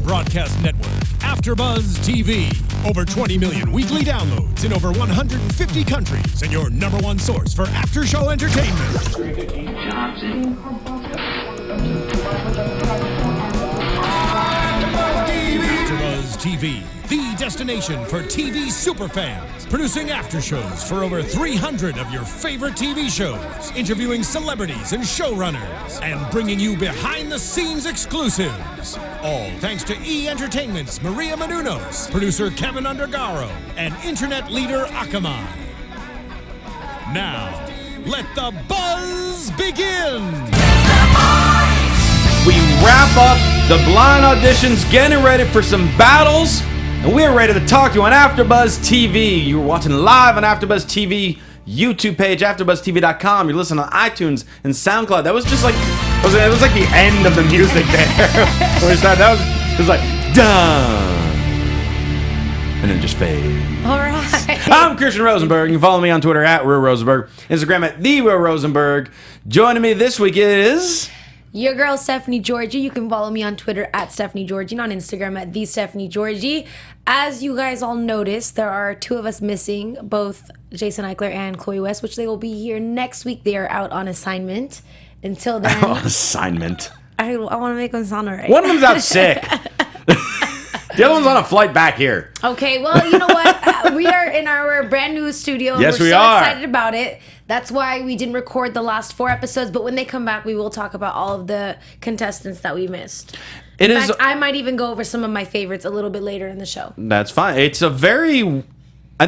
broadcast network, AFTERBUZZ TV. Over 20 million weekly downloads in over 150 countries, and your number one source for after-show entertainment. AFTERBUZZ TV, the destination for TV superfans. Producing after shows for over 300 of your favorite TV shows, interviewing celebrities and showrunners, and bringing you behind-the-scenes exclusives. All thanks to E! Entertainment's Maria Menounos, producer Kevin Undergaro, and internet leader Akamai. Now, let the buzz begin! We wrap up the blind auditions, getting ready for some battles, and we're ready to talk to you on AfterBuzz TV. You're watching live on AfterBuzz TV YouTube page, AfterBuzzTV.com. You're listening on iTunes and SoundCloud. That was just like it was like the end of the music there. It was like done, and then just fade. All right. I'm Christian Rosenberg. You can follow me on Twitter at Real Rosenberg, Instagram at The Real Rosenberg. Joining me this week is your girl, Stephanie Giorgi. You can follow me on Twitter at Stephanie Giorgi and on Instagram at The Stephanie Giorgi. As you guys all noticed, there are two of us missing, both Jason Eichler and Chloe West, which they will be here next week. They are out on assignment. Until then... assignment. I want to make them sound all right. One of them's out sick. The other one's on a flight back here. Okay, well, you know what? We are in our brand new studio. Yes, we're we so are. excited about it. That's why we didn't record the last 4 episodes, but when they come back, we will talk about all of the contestants that we missed. In fact, I might even go over some of my favorites a little bit later in the show. That's fine. I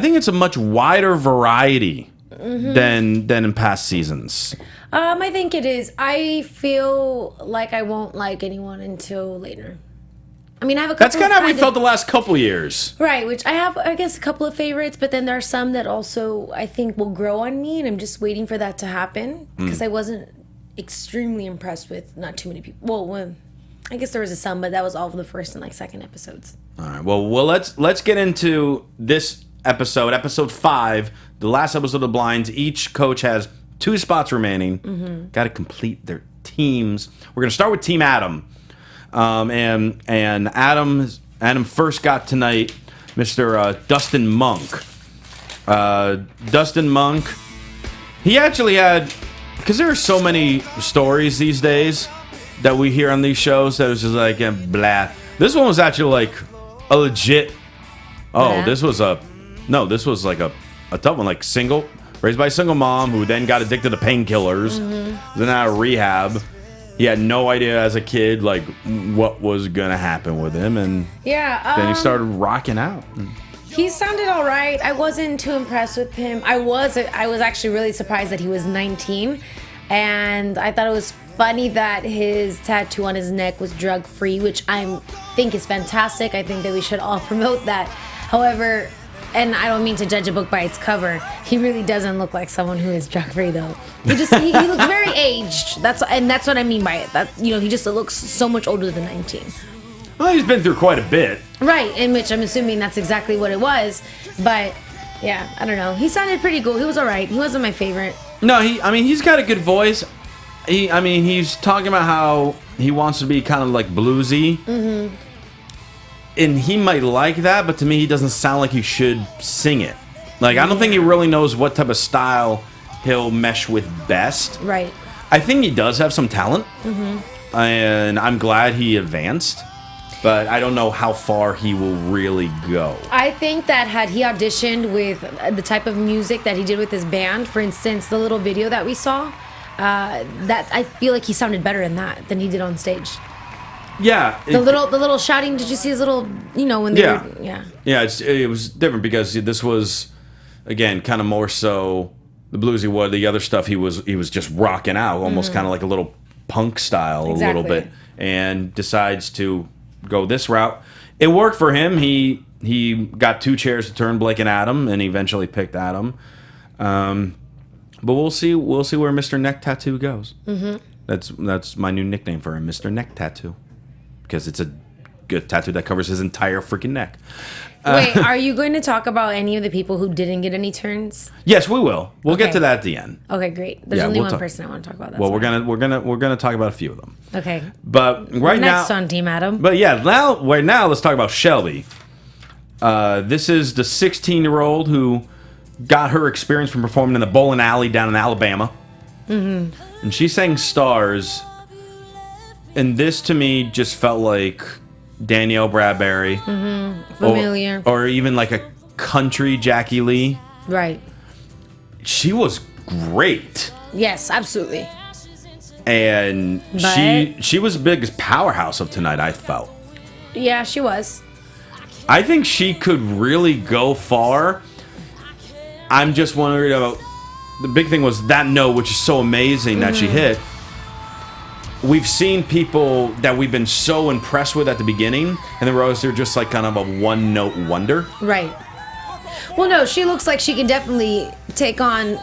think it's a much wider variety than in past seasons. I think it is. I feel like I won't like anyone until later. I mean, I have a couple. That's kind of how we felt the last couple years. Right, which I have, I guess, a couple of favorites, but then there are some that also I think will grow on me, and I'm just waiting for that to happen because I wasn't extremely impressed with not too many people. Well, I guess there was some, but that was all for the first and second episodes. All right. Well, let's get into this episode 5, the last episode of the Blinds. Each coach has 2 spots remaining. Got to complete their teams. We're gonna start with Team Adam. And Adam first got tonight Mr. Dustin Monk. Dustin Monk, he actually had, because there are so many stories these days that we hear on these shows that was just like blah. This one was actually like a legit. Oh, this was like a tough one, like raised by a single mom who then got addicted to painkillers, then out of rehab. He had no idea as a kid, like, what was going to happen with him. And then he started rocking out. He sounded all right. I wasn't too impressed with him. I was actually really surprised that he was 19. And I thought it was funny that his tattoo on his neck was drug-free, which I think is fantastic. I think that we should all promote that. However, and I don't mean to judge a book by its cover, he really doesn't look like someone who is drug-free, though. He looks very aged. That's what I mean by it. That, he just looks so much older than 19. Well, he's been through quite a bit. Right, in which I'm assuming that's exactly what it was. But yeah, I don't know. He sounded pretty cool. He was all right. He wasn't my favorite. No, he's got a good voice. He's talking about how he wants to be kind of like bluesy. And he might like that, but to me, he doesn't sound like he should sing it. Like, I don't think he really knows what type of style he'll mesh with best. Right. I think he does have some talent, and I'm glad he advanced, but I don't know how far he will really go. I think that had he auditioned with the type of music that he did with his band, for instance, the little video that we saw, that I feel like he sounded better in that than he did on stage. Yeah. The little shouting, did you see his little, when they were... Yeah. Yeah, it was different because this was, again, kind of more so the bluesy one. The other stuff, he was just rocking out, almost kind of like a little punk style a little bit, and decides to go this route. It worked for him. He got 2 chairs to turn, Blake and Adam, and he eventually picked Adam. But we'll see where Mr. Neck Tattoo goes. That's my new nickname for him, Mr. Neck Tattoo. Because it's a a tattoo that covers his entire freaking neck. Wait, are you going to talk about any of the people who didn't get any turns? Yes, we will. We'll get to that at the end. Okay, great. There's only one person I want to talk about. Well, we're gonna talk about a few of them. Okay. But right now, next on Team Adam. But yeah, right now, let's talk about Shelby. This is the 16-year-old who got her experience from performing in the bowling alley down in Alabama. Mm-hmm. And she sang Stars. And this, to me, just felt like Danielle Bradbury. Mm-hmm. Familiar. Or even like a country Jackie Lee. Right. She was great. Yes, absolutely. And she was the biggest powerhouse of tonight, I felt. Yeah, she was. I think she could really go far. I'm just wondering about... The big thing was that note, which is so amazing that she hit. We've seen people that we've been so impressed with at the beginning, and then they're just like kind of a one-note wonder. Right. Well, no, she looks like she can definitely take on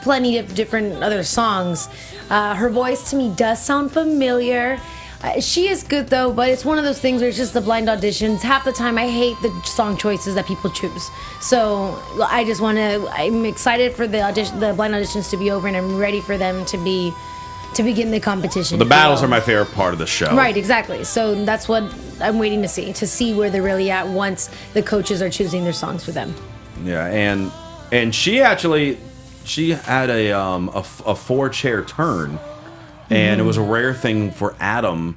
plenty of different other songs. Her voice, to me, does sound familiar. She is good, though, but it's one of those things where it's just the blind auditions. Half the time, I hate the song choices that people choose. So I just want to... I'm excited for the blind auditions to be over, and I'm ready for them to begin the competition. The battles are my favorite part of the show. Right, exactly. So that's what I'm waiting to see where they're really at once the coaches are choosing their songs for them. Yeah, and she had a 4-chair turn. And it was a rare thing for Adam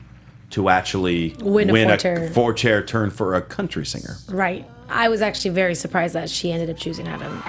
to actually win a 4-chair turn for a country singer. Right. I was actually very surprised that she ended up choosing Adam.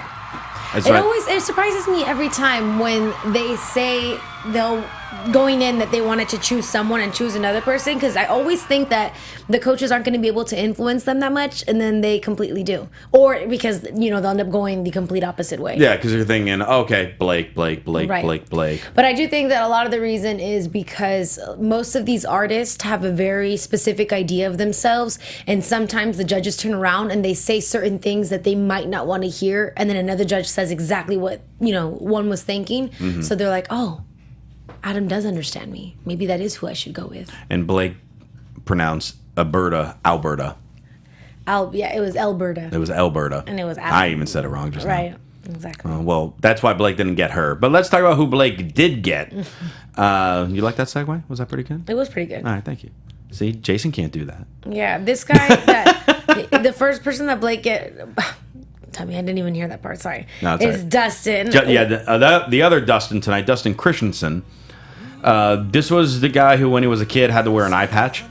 That's It surprises me every time when they say they'll going in that they wanted to choose someone and choose another person, because I always think that the coaches aren't going to be able to influence them that much, and then they completely do, or because they'll end up going the complete opposite way. Yeah, because you're thinking, okay, Blake. Right. Blake. But I do think that a lot of the reason is because most of these artists have a very specific idea of themselves, and sometimes the judges turn around and they say certain things that they might not want to hear, and then another judge says exactly what one was thinking. Mm-hmm. So they're like, oh, Adam does understand me. Maybe that is who I should go with. And Blake pronounced Alberta. Yeah, it was Alberta. It was Alberta. And it was Adam. I even said it wrong just now. Right, exactly. Well, that's why Blake didn't get her. But let's talk about who Blake did get. You like that segue? Was that pretty good? It was pretty good. All right, thank you. See, Jason can't do that. Yeah, this guy, the first person that Blake get... Tell me, I didn't even hear that part. Sorry. No, it's right. Dustin. The other Dustin tonight, Dustin Christensen. This was the guy who, when he was a kid, had to wear an eye patch.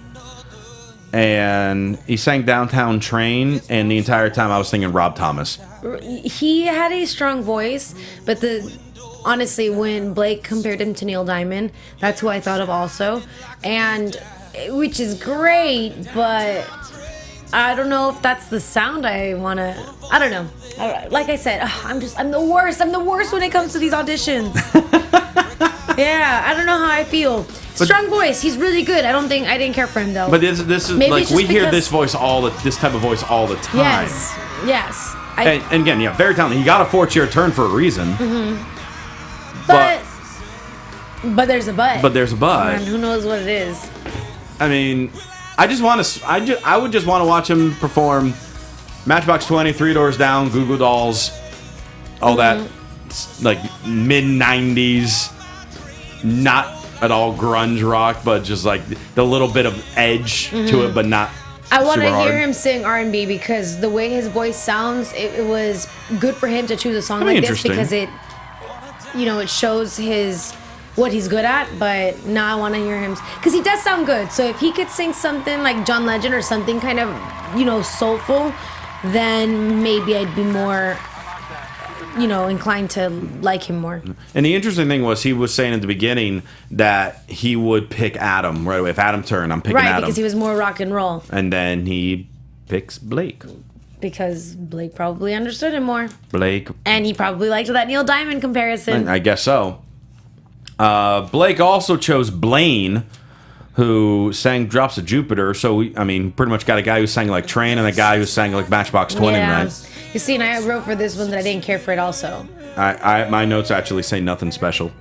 And he sang Downtown Train, and the entire time I was singing Rob Thomas. He had a strong voice, but honestly, when Blake compared him to Neil Diamond, that's who I thought of also. And which is great, but I don't know if that's the sound I want to... I don't know. Like I said, I'm the worst. I'm the worst when it comes to these auditions. Yeah, I don't know how I feel. Strong voice. He's really good. I didn't care for him, though. But this is Maybe like, we hear this type of voice all the time. Yes. And again, yeah, very talented. He got a 4-chair turn for a reason. Mm-hmm. But there's a but. But there's a but. And who knows what it is? I mean... I would just want to watch him perform Matchbox 20, Three Doors Down, Goo Goo Dolls, all that, like mid-90s, not at all grunge rock, but just like the little bit of edge to it, but not I want to super hard. hear him sing R&B because the way his voice sounds, it was good for him to choose a song like this because it shows what he's good at, but now I want to hear him because he does sound good. So if he could sing something like John Legend or something kind of soulful, then maybe I'd be more inclined to like him more. And the interesting thing was he was saying at the beginning that he would pick Adam right away. If Adam turned, I'm picking Adam. Right, because he was more rock and roll. And then he picks Blake. Because Blake probably understood him more. And he probably liked that Neil Diamond comparison. I guess so. Blake also chose Blaine, who sang Drops of Jupiter. So, pretty much got a guy who sang like Train and a guy who sang like Matchbox 20 tonight. You see, and I wrote for this one that I didn't care for it also. My notes actually say nothing special.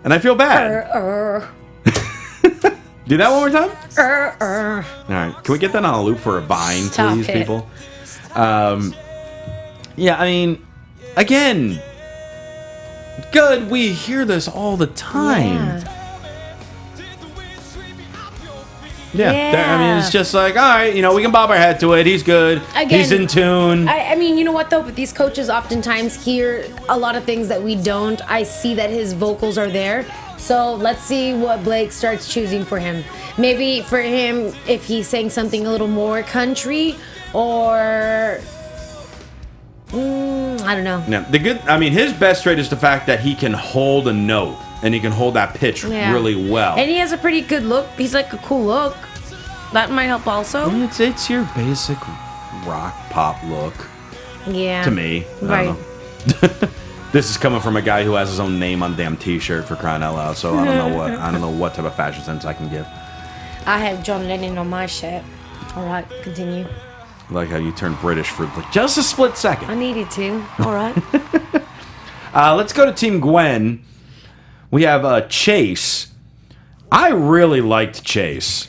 And I feel bad. Do that one more time. All right. Can we get that on a loop for a Vine, Stop please, it. people? Yeah, I mean, again, good. We hear this all the time. Yeah. I mean, it's just like, all right, you know, we can bob our head to it. He's good. Again, he's in tune. I mean, you know what, though? But these coaches oftentimes hear a lot of things that we don't. I see that his vocals are there. So let's see what Blake starts choosing for him. Maybe for him, if he's saying something a little more country or... I don't know. Yeah, I mean, his best trait is the fact that he can hold a note and he can hold that pitch really well. And he has a pretty good look. He's like a cool look. That might help also. It's your basic rock pop look. Yeah. To me. I don't know. This is coming from a guy who has his own name on the damn t-shirt, for crying out loud, so I don't know what type of fashion sense I can give. I have John Lennon on my shirt. All right, continue. I like how you turned British for just a split second. I needed to. All right. Let's go to Team Gwen. We have Chase. I really liked Chase.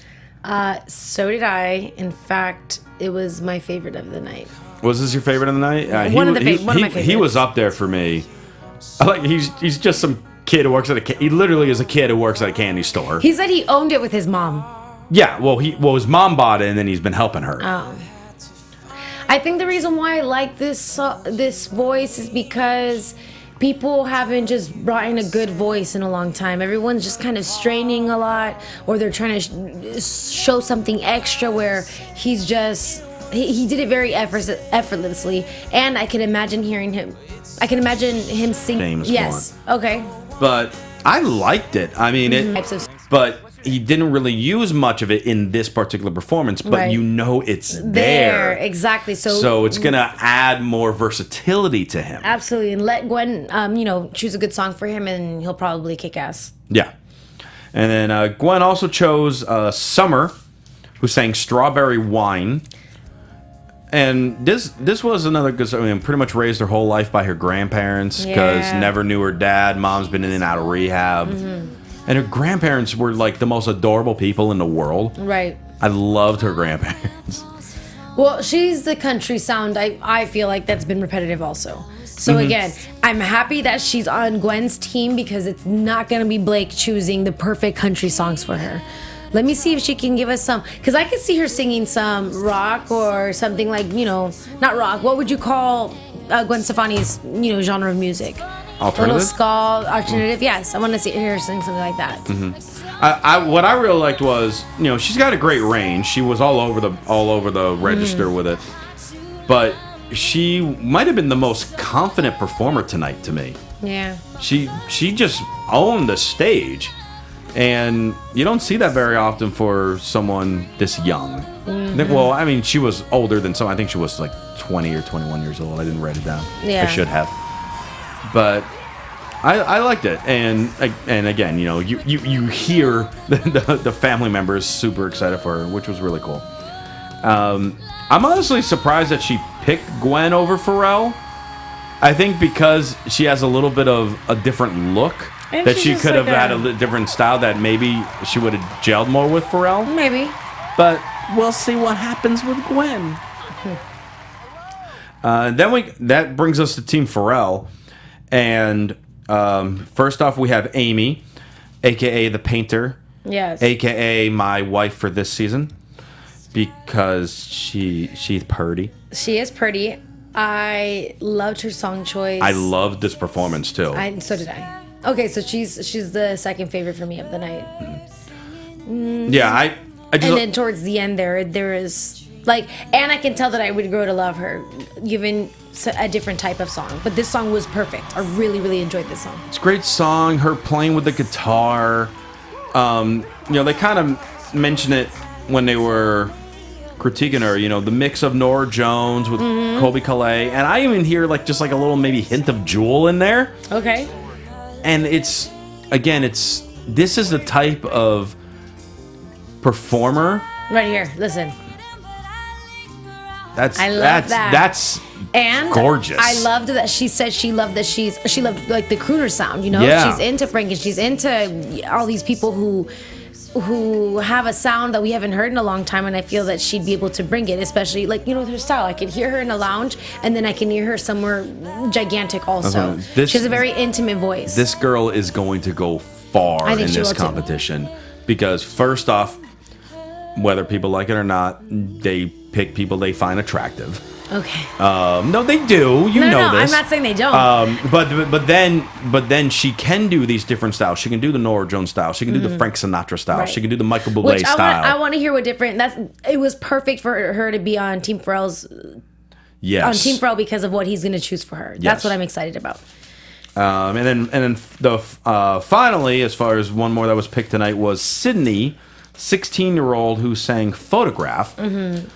So did I. In fact, it was my favorite of the night. Was this your favorite of the night? One of my favorites. He was up there for me. He's just some kid who works at he literally is a kid who works at a candy store. He said he owned it with his mom. Yeah, well his mom bought it and then he's been helping her. Oh. I think the reason why I like this voice is because people haven't just brought in a good voice in a long time. Everyone's just kind of straining a lot, or they're trying to show something extra where he's just... He did it very effortlessly, and I can imagine hearing him. I can imagine him singing. Yes. Okay. But I liked it. I mean, but he didn't really use much of it in this particular performance. But you know it's there. Exactly. So it's gonna add more versatility to him. Absolutely, and let Gwen, choose a good song for him, and he'll probably kick ass. Yeah. And then Gwen also chose Summer, who sang "Strawberry Wine." And this was another good song. I mean, pretty much raised her whole life by her grandparents because never knew her dad. Mom's been in and out of rehab. Mm-hmm. And her grandparents were like the most adorable people in the world. Right. I loved her grandparents. Well, she's the country sound. I feel like that's been repetitive also. So again, I'm happy that she's on Gwen's team because it's not going to be Blake choosing the perfect country songs for her. Let me see if she can give us some, because I could see her singing some rock or something like, not rock. What would you call Gwen Stefani's, genre of music? Alternative? A little ska, alternative. Yes, I want to see her sing something like that. Mm-hmm. What I really liked was, she's got a great range. She was all over the register with it, but she might have been the most confident performer tonight to me. Yeah. She just owned the stage. And you don't see that very often for someone this young. Mm-hmm. Well, I mean, she was older than some. I think she was like 20 or 21 years old. I didn't write it down. Yeah. I should have. But I liked it. And again, you hear the family members super excited for her, which was really cool. I'm honestly surprised that she picked Gwen over Pharrell. I think because she has a little bit of a different look. And that she could have had a different style that maybe she would have gelled more with Pharrell. Maybe. But we'll see what happens with Gwen. That brings us to Team Pharrell. And first off, we have Amy, a.k.a. The Painter. Yes. A.k.a. my wife for this season. Because she's pretty. She is pretty. I loved her song choice. I loved this performance, too. So did I. Okay, so she's the second favorite for me of the night. Yeah, I just... And then towards the end there is and I can tell that I would grow to love her given a different type of song. But this song was perfect. I really, really enjoyed this song. It's a great song. Her playing with the guitar. They kind of mention it when they were critiquing her. The mix of Norah Jones with Colby Calais, and I even hear just a little maybe hint of Jewel in there. Okay. And this is the type of performer. Right here, listen. That's and gorgeous. I loved that she said she loved the crooner sound. Yeah. She's into Frank and she's into all these people who who have a sound that we haven't heard in a long time, and I feel that she'd be able to bring it, especially like, you know, with her style. I could hear her in a lounge, and then I can hear her somewhere gigantic also. She has a very intimate voice. This girl is going to go far in this competition because first off, whether people like it or not, they pick people they find attractive. Okay. No, they do. You know this. I'm not saying they don't. But then she can do these different styles. She can do the Nora Jones style. She can do the Frank Sinatra style. Right. She can do the Michael Bublé style. I want to hear what different. It was perfect for her to be on Team Pharrell's. Yes. On Team Pharrell because of what he's going to choose for her. That's what I'm excited about. And then finally, as far as one more that was picked tonight was Sydney, 16-year-old who sang "Photograph." Mm-hmm.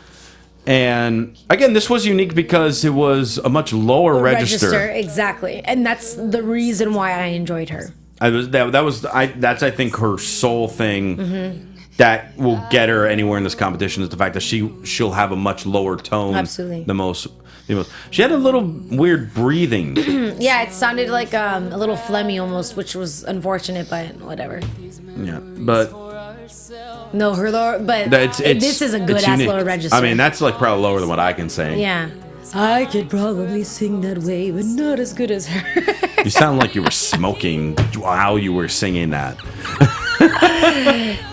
And again, this was unique because it was a much lower register. Exactly, and that's the reason why I enjoyed her. That's I think her sole thing that will get her anywhere in this competition is the fact that she'll have a much lower tone. Absolutely, she had a little weird breathing. Yeah, it sounded like a little phlegmy almost, which was unfortunate, but whatever. Yeah, but. No, her lower, but this is a good ass lower register. I mean, that's like probably lower than what I can sing. Yeah. I could probably sing that way, but not as good as her. You sound like you were smoking while you were singing that.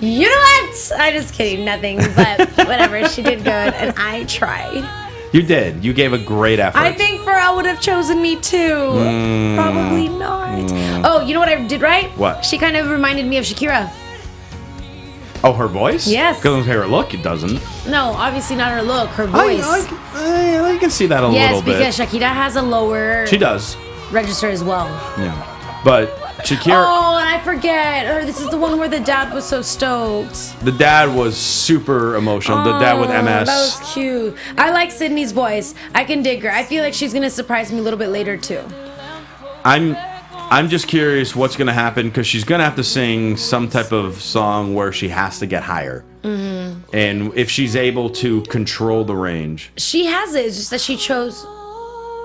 You know what? I'm just kidding. Nothing, but whatever. She did good, and I tried. You did. You gave a great effort. I think Pharrell would have chosen me too. Probably not. Oh, you know what I did right? What? She kind of reminded me of Shakira. Oh, her voice? Yes. Because her look, it doesn't. No, obviously not her look. Her voice. I can see that a little bit. Yes, because Shakira has a lower. She does. Register as well. Yeah, but Shakira. Oh, and I forget. This is the one where the dad was so stoked. The dad was super emotional. The dad with MS. That was cute. I like Sydney's voice. I can dig her. I feel like she's gonna surprise me a little bit later too. I'm just curious what's going to happen because she's going to have to sing some type of song where she has to get higher. Mm-hmm. And if she's able to control the range. She has it. It's just that she chose.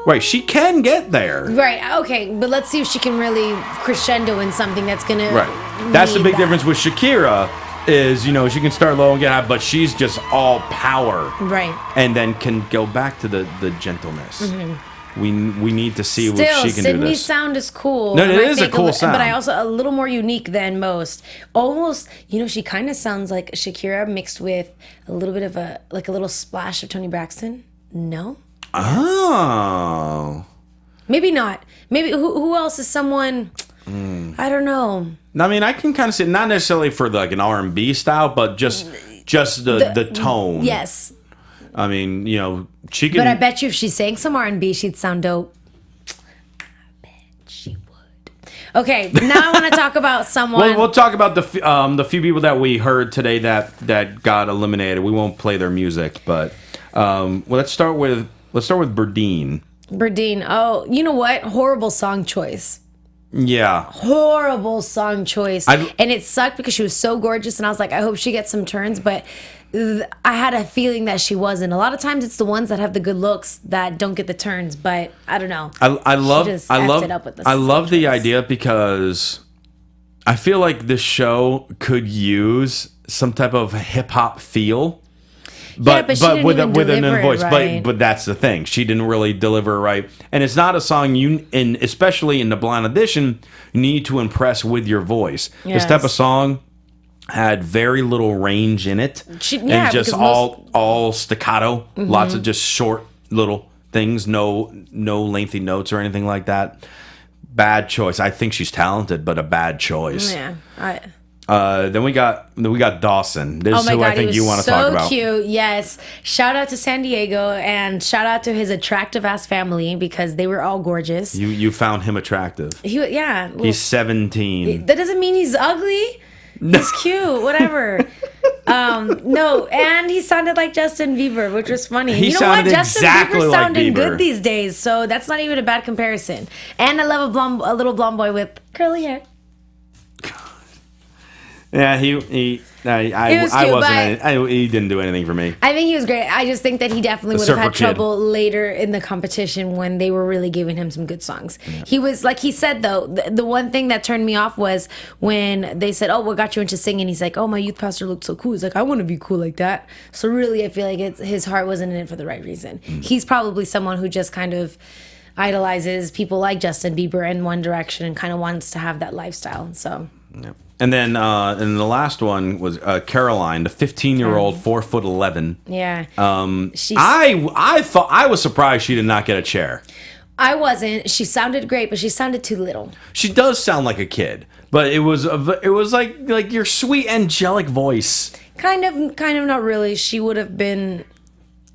Right. She can get there. Right. Okay. But let's see if she can really crescendo in something that's going to. Right. That's the big difference with Shakira is, you know, she can start low and get high, but she's just all power. Right. And then can go back to the gentleness. Mm-hmm. We need to see what she can do. Sydney's sound is cool. No, it is a cool sound. But I also a little more unique than most. Almost, you know, she kind of sounds like Shakira mixed with a little bit of a little splash of Toni Braxton. No? Oh. Maybe not. Maybe who else is someone? I don't know. I mean, I can kind of see not necessarily for like an R&B style, but just the tone. Yes. I mean, you know, she can. But I bet you if she sang some R&B, she'd sound dope. I bet she would. Okay, now I want to talk about someone. We'll talk about the few people that we heard today that got eliminated. We won't play their music, but let's start with Berdine. Berdine. Oh, you know what? Horrible song choice. Yeah. Horrible song choice. And it sucked because she was so gorgeous, and I was like, I hope she gets some turns, but I had a feeling that she wasn't. A lot of times it's the ones that have the good looks that don't get the turns, but I don't know. I love the idea because I feel like this show could use some type of hip hop feel. But with an voice, right. but that's the thing. She didn't really deliver it right, and it's not a song especially in the blind audition, you need to impress with your voice. Yes. This type of song had very little range in it, and just all staccato, lots of just short little things, no lengthy notes or anything like that. Bad choice. I think she's talented, but a bad choice. Yeah. Then we got Dawson. This is who I think you want to talk about. So cute, yes. Shout out to San Diego and shout out to his attractive ass family because they were all gorgeous. You found him attractive. He's 17. That doesn't mean he's ugly. He's cute, whatever. No, and he sounded like Justin Bieber, which was funny. He sounded Justin exactly Bieber's like sounding Bieber. good these days, so that's not even a bad comparison. And I love a little blonde boy with curly hair. Yeah, he didn't do anything for me. I think he was great. I just think that he definitely would have had trouble later in the competition when they were really giving him some good songs. Yeah. He was, like he said, though, the one thing that turned me off was when they said, oh, what got you into singing? He's like, oh, my youth pastor looked so cool. He's like, I want to be cool like that. So really, I feel like his heart wasn't in it for the right reason. He's probably someone who just kind of idolizes people like Justin Bieber in One Direction and kind of wants to have that lifestyle. So... Yeah. And then and the last one was Caroline, the 15-year-old, 4'11". Yeah. I thought, I was surprised she did not get a chair. I wasn't. She sounded great, but she sounded too little. She does sound like a kid, but it was like your sweet angelic voice. Kind of not really. She would have been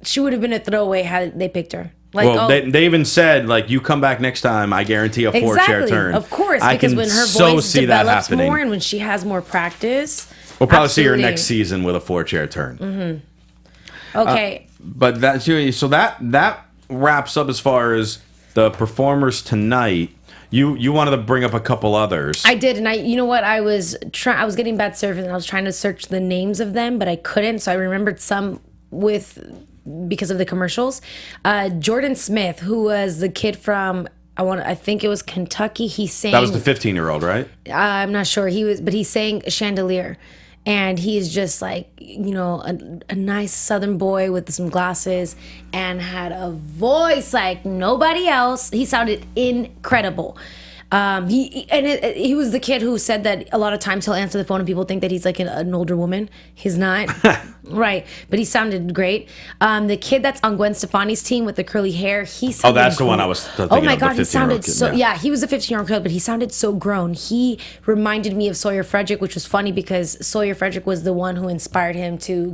a throwaway had they picked her. Like, well, they even said, like, you come back next time, I guarantee a 4-chair turn. Of course, because when her voice develops more and when she has more practice, we'll probably see her next season with a 4-chair turn. Mm-hmm. Okay, but that wraps up as far as the performers tonight. You wanted to bring up a couple others. I did, and you know what? I was getting bad service, and I was trying to search the names of them, but I couldn't. So I remembered some because of the commercials. Jordan Smith, who was the kid from I think it was Kentucky. He sang. That was the 15-year-old, right? I'm not sure. But he sang Chandelier, and he's just like, a nice Southern boy with some glasses and had a voice like nobody else. He sounded incredible. He was the kid who said that a lot of times he'll answer the phone and people think that he's like an older woman. He's not. Right. But he sounded great. The kid that's on Gwen Stefani's team with the curly hair, he sounded that's the one I was thinking of. Oh my God, he sounded so... Yeah, he was a 15-year-old kid, but he sounded so grown. He reminded me of Sawyer Frederick, which was funny because Sawyer Frederick was the one who inspired him to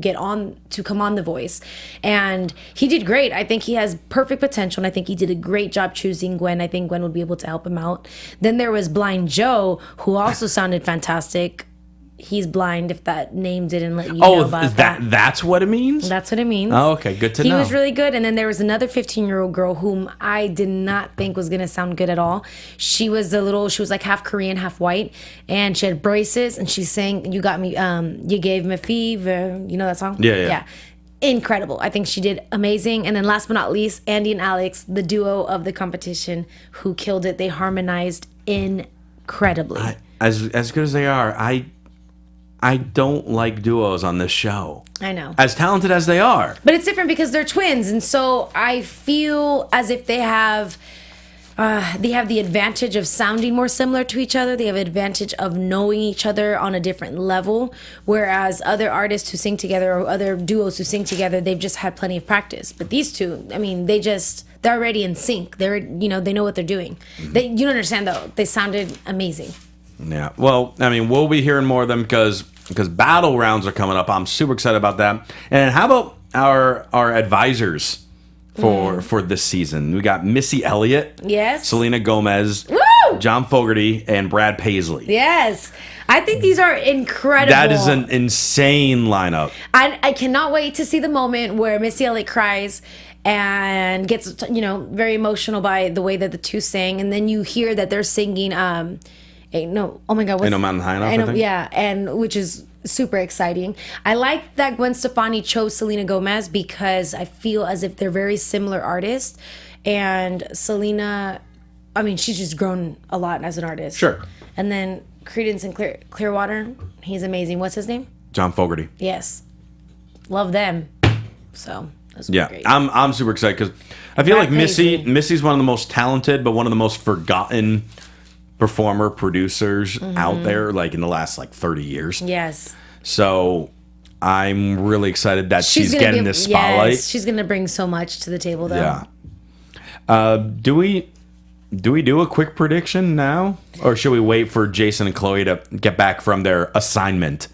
come on The Voice. And he did great. I think he has perfect potential, and I think he did a great job choosing Gwen. I think Gwen would be able to help him out. Then there was Blind Joe, who also sounded fantastic. He's blind, if that name didn't let you know about that. That's what it means? That's what it means. Oh, okay. Good to know. He was really good. And then there was another 15-year-old girl whom I did not think was going to sound good at all. She was like half Korean, half white. And she had braces. And she sang, You Got Me, You Gave Me Fever. You know that song? Yeah. Incredible. I think she did amazing. And then last but not least, Andy and Alex, the duo of the competition, who killed it. They harmonized incredibly. As good as they are, I don't like duos on this show. I know. As talented as they are. But it's different because they're twins. And so I feel as if they have the advantage of sounding more similar to each other. They have an advantage of knowing each other on a different level. Whereas other artists who sing together or other duos who sing together, they've just had plenty of practice. But these two, I mean, they're already in sync. They know what they're doing. You don't understand though. They sounded amazing. Yeah. Well, I mean, we'll be hearing more of them because battle rounds are coming up. I'm super excited about that. And how about our advisors for this season? We got Missy Elliott, yes, Selena Gomez, woo! John Fogerty, and Brad Paisley. Yes. I think these are incredible. That is an insane lineup. I cannot wait to see the moment where Missy Elliott cries and gets very emotional by the way that the two sang, and then you hear that they're singing Ain't no Mountain High Enough, yeah, and which is super exciting. I like that Gwen Stefani chose Selena Gomez because I feel as if they're very similar artists, and Selena, I mean, she's just grown a lot as an artist. Sure. And then Creedence and Clearwater, he's amazing. What's his name? John Fogerty. Yes, love them. So that's great. I'm super excited because I feel like Missy's one of the most talented, but one of the most forgotten performer producers out there, like in the last 30 years. Yes. So I'm really excited that she's getting this spotlight. Yes, she's gonna bring so much to the table, though. Yeah. Do we do a quick prediction now, or should we wait for Jason and Chloe to get back from their assignment?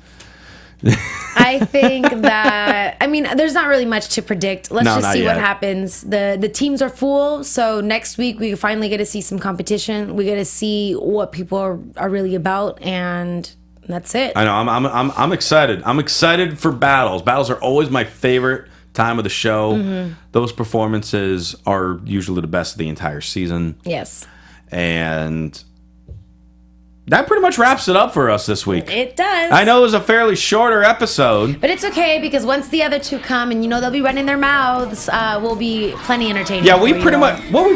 I think that, there's not really much to predict. Let's just see what happens. The teams are full, so next week we finally get to see some competition. We get to see what people are really about, and that's it. I know. I'm excited. I'm excited for battles. Battles are always my favorite time of the show. Those performances are usually the best of the entire season. Yes. And that pretty much wraps it up for us this week. It does. I know it was a fairly shorter episode. But it's okay, because once the other two come and they'll be running their mouths, we'll be plenty entertaining. Yeah, what we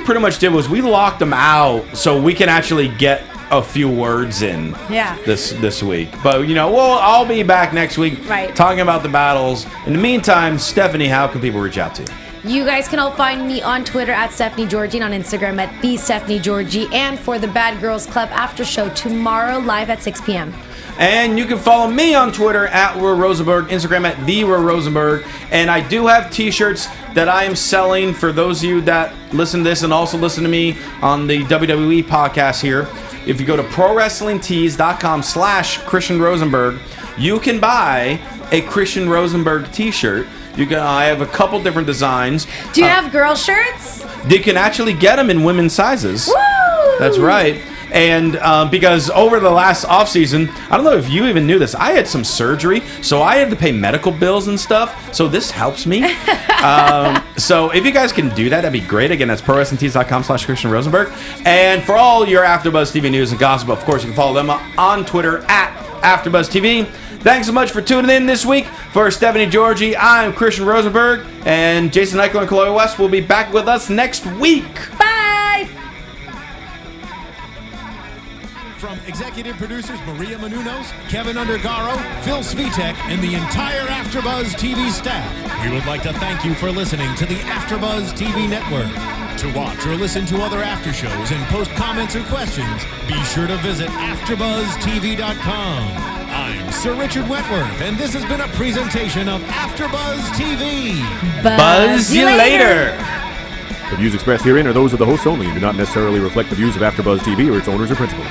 pretty much did was we locked them out so we can actually get a few words in this week. But I'll be back next week talking about the battles. In the meantime, Stephanie, how can people reach out to you? You guys can all find me on Twitter at Stephanie Giorgi and on Instagram at the Stephanie Giorgi, and for the Bad Girls Club after show tomorrow live at 6 p.m. And you can follow me on Twitter at Rosenberg, Instagram at the Rosenberg, and I do have t-shirts that I am selling for those of you that listen to this and also listen to me on the WWE podcast here. If you go to prowrestlingtees.com/Christian Rosenberg, you can buy a Christian Rosenberg t-shirt. I have a couple different designs. Do you have girl shirts? You can actually get them in women's sizes. Woo! That's right. And because over the last off season, I don't know if you even knew this, I had some surgery, so I had to pay medical bills and stuff. So this helps me. So if you guys can do that, that'd be great. Again, that's prowrestlingtees.com/Christian Rosenberg. And for all your AfterBuzz TV news and gossip, of course, you can follow them on Twitter at AfterBuzz TV. Thanks so much for tuning in this week. For Stephanie Giorgi, I'm Christian Rosenberg, and Jason Eichler and Chloe West will be back with us next week. Bye! From executive producers Maria Menounos, Kevin Undergaro, Phil Svitek, and the entire AfterBuzz TV staff, we would like to thank you for listening to the AfterBuzz TV network. To watch or listen to other after shows and post comments or questions, be sure to visit AfterBuzzTV.com. I'm Sir Richard Wentworth, and this has been a presentation of AfterBuzz TV. Buzz you later. The views expressed herein are those of the hosts only and do not necessarily reflect the views of AfterBuzz TV or its owners or principals.